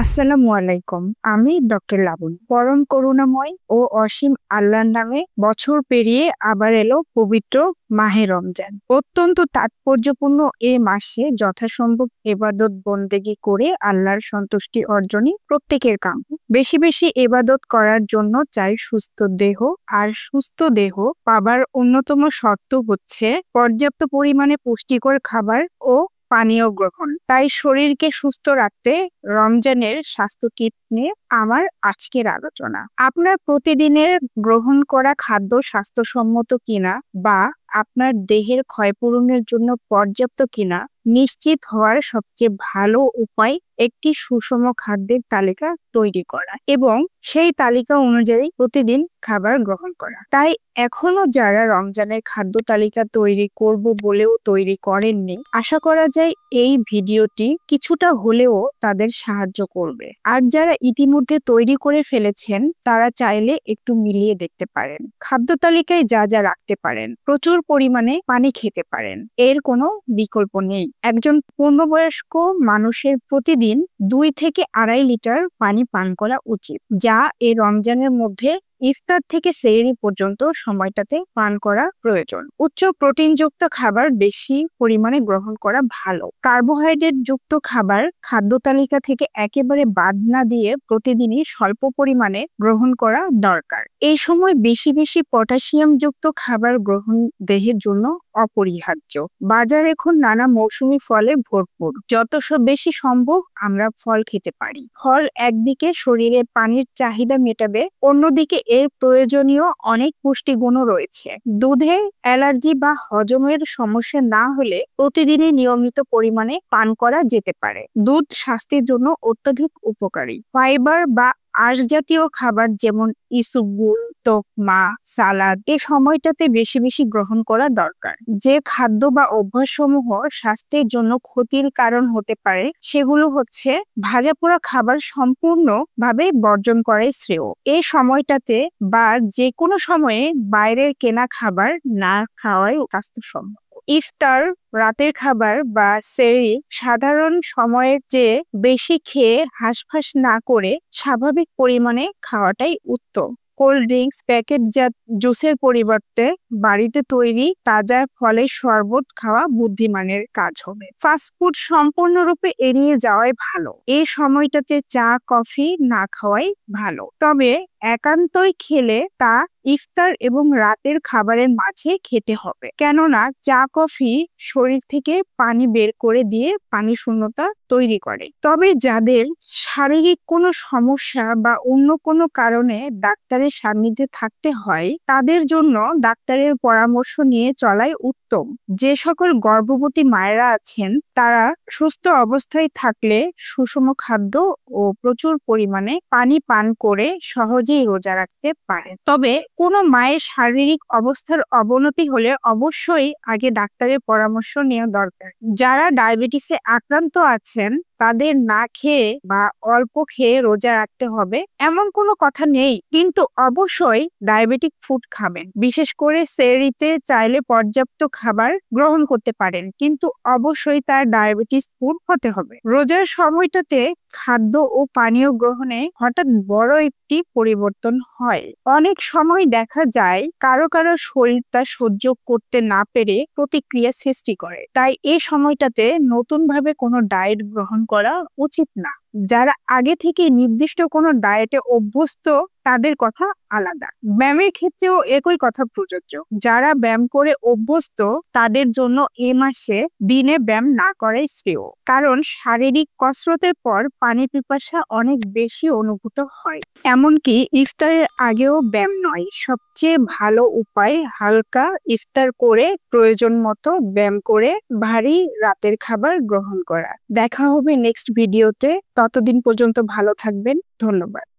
আসসালামু আলাইকুম। আমি ডক্টর লাবণ। পরম করুণাময় ও অসীম আল্লাহর নামে বছর পেরিয়ে আবার এলো পবিত্র মাহে রমজান। অত্যন্ত তাৎপর্যপূর্ণ এ মাসে যথাসম্ভব ইবাদত বন্দেগী করে আল্লাহর সন্তুষ্টি অর্জনই প্রত্যেকের কাম্য। বেশি বেশি ইবাদত করার জন্য চাই সুস্থ দেহ, আর সুস্থ দেহ পাবার অন্যতম শর্ত হচ্ছে পর্যাপ্ত পরিমাণে পুষ্টিকর খাবার ও পানীয় গ্রহণ। তাই শরীরকে সুস্থ রাখতে রমজানের স্বাস্থ্য টিপস নিয়ে আমার আজকের আলোচনা। আপনার প্রতিদিনের গ্রহণ করা খাদ্য স্বাস্থ্যসম্মত কিনা বা আপনার দেহের ক্ষয়পূরণের জন্য পর্যাপ্ত কিনা নিশ্চিত হওয়ার সবচেয়ে ভালো উপায় একটি সুষম খাদ্যের তালিকা তৈরি করা এবং সেই তালিকা অনুযায়ী প্রতিদিন খাবার গ্রহণ করা। তাই এখনো যারা রমজানের খাদ্য তালিকা তৈরি করব বলেও তৈরি করেননি, আশা করা যায় এই ভিডিওটি কিছুটা হলেও তাদের সাহায্য করবে। আর যারা ইতিমধ্যে তৈরি করে ফেলেছেন তারা চাইলে একটু মিলিয়ে দেখতে পারেন। খাদ্য তালিকায় যা যা রাখতে পারেন: প্রচুর পরিমাণে পানি খেতে পারেন, এর কোনো বিকল্প নেই। একজন পূর্ণবয়স্ক মানুষের প্রতিদিন 2 থেকে 2.5 লিটার পানি পান করা উচিত, যা এই রমজানের মধ্যে ইফতার থেকে সেহরি পর্যন্ত সময়টাতে পান করা প্রয়োজন। উচ্চ প্রোটিনযুক্ত খাবার বেশি পরিমাণে গ্রহণ করা ভালো। কার্বোহাইড্রেট যুক্ত খাবার খাদ্য তালিকা থেকে একেবারে বাদ না দিয়ে প্রতিদিনই স্বল্প পরিমাণে গ্রহণ করা দরকার। এই সময় বেশি বেশি পটাশিয়াম যুক্ত খাবার গ্রহণ দেহের জন্য অপরিহার্য। বাজার এখন নানা মৌসুমী ফলে ভরপুর। যত বেশি সম্ভব আমরা ফল খেতে পারি। ফল একদিকে শরীরে পানির চাহিদা মেটাবে, অন্যদিকে এর প্রয়োজনীয় অনেক পুষ্টিগুণও রয়েছে। দুধে অ্যালার্জি বা হজমের সমস্যা না হলে প্রতিদিনই নিয়মিত পরিমাণে পান করা যেতে পারে। দুধ স্বাস্থ্যের জন্য অত্যধিক উপকারী। ফাইবার বা আঁশ জাতীয় খাবার যেমন ইসবগুল, তোকমা, সালাদ এই সময়টাতে বেশি বেশি গ্রহণ করা দরকার। যে খাদ্য বা অভ্যাসসমূহ স্বাস্থ্যের জন্য ক্ষতির কারণ হতে পারে সেগুলো হচ্ছে ভাজাপোড়া খাবার সম্পূর্ণভাবে বর্জন করাই শ্রেয়। এই সময়টাতে বা যে কোনো সময়ে বাইরের কেনা খাবার না খাওয়াই স্বাস্থ্যসম্মত। ইফতার, রাতের খাবার বা সেহরি সাধারণ সময়ের চেয়ে বেশি খেয়ে হাঁসফাঁস না করে স্বাভাবিক পরিমাণে খাওয়াটাই উত্তম। কোল্ড ড্রিঙ্কস, প্যাকেটজাত জুসের পরিবর্তে বাড়িতে তৈরি তাজা ফলের শরবত খাওয়া বুদ্ধিমানের কাজ হবে। ফাস্টফুড সম্পূর্ণরূপে এড়িয়ে যাওয়াই ভালো। এই সময়টাতে চা, কফি না খাওয়াই ভালো। তবে একান্তই খেলে তা ইফতার এবং রাতের খাবারের মাঝে খেতে হবে, কেননা চা, কফি শরীর থেকে পানি বের করে দিয়ে পানি শূন্যতা তৈরি করে। তবে যাদের শারীরিক কোনো সমস্যা বা অন্য কোনো কারণে ডাক্তারের সান্নিধ্যে থাকতে হয় তাদের জন্য ডাক্তারের পরামর্শ নিয়ে চলাই উত্তম। যে সকল গর্ভবতী মায়েরা আছেন তারা সুস্থ অবস্থায় থাকলে সুষম খাদ্য ও প্রচুর পরিমাণে পানি পান করে সহজেই রোজা রাখতে পারে। তবে কোনো মায়ের শারীরিক অবস্থার অবনতি হলে অবশ্যই আগে ডাক্তারের পরামর্শ নেওয়া দরকার। যারা ডায়াবেটিসে আক্রান্ত আছেন তাদের না খেয়ে বা অল্প খেয়ে রোজা রাখতে হবে এমন কোনো কথা নেই, কিন্তু অবশ্যই ডায়াবেটিক ফুড খাবেন। বিশেষ করে সেহরিতে চাইলে পর্যাপ্ত খাবার গ্রহণ করতে পারেন, কিন্তু অবশ্যই তার ডায়াবেটিস ফুড হতে হবে। রোজার সময়টাতে খাদ্য ও পানীয় গ্রহণে হঠাৎ বড় একটি পরিবর্তন হয়। অনেক সময় দেখা যায় কারো কারো শরীর তা সহ্য করতে না পেরে প্রতিক্রিয়া সৃষ্টি করে। তাই এই সময়টাতে নতুন ভাবে কোনো ডায়েট গ্রহণ করা উচিত না। যারা আগে থেকে নির্দিষ্ট কোনো ডায়েটে অভ্যস্ত তাদের কথা আলাদা। ব্যায়ামের ক্ষেত্রেও একই কথা প্রযোজ্য। যারা ব্যায়াম করে অভ্যস্ত তাদের জন্য এ মাসে দিনে ব্যায়াম না করাই শ্রেয়, কারণ শারীরিক কসরতের পর পানি পিপাসা অনেক বেশি অনুভূত হয়। এমনকি ইফতারের আগেও ব্যায়াম নয়, সবচেয়ে ভালো উপায় হালকা ইফতার করে প্রয়োজন মতো ব্যায়াম করে ভারী রাতের খাবার গ্রহণ করা। দেখা হবে নেক্সট ভিডিওতে। ততদিন পর্যন্ত ভালো থাকবেন। ধন্যবাদ।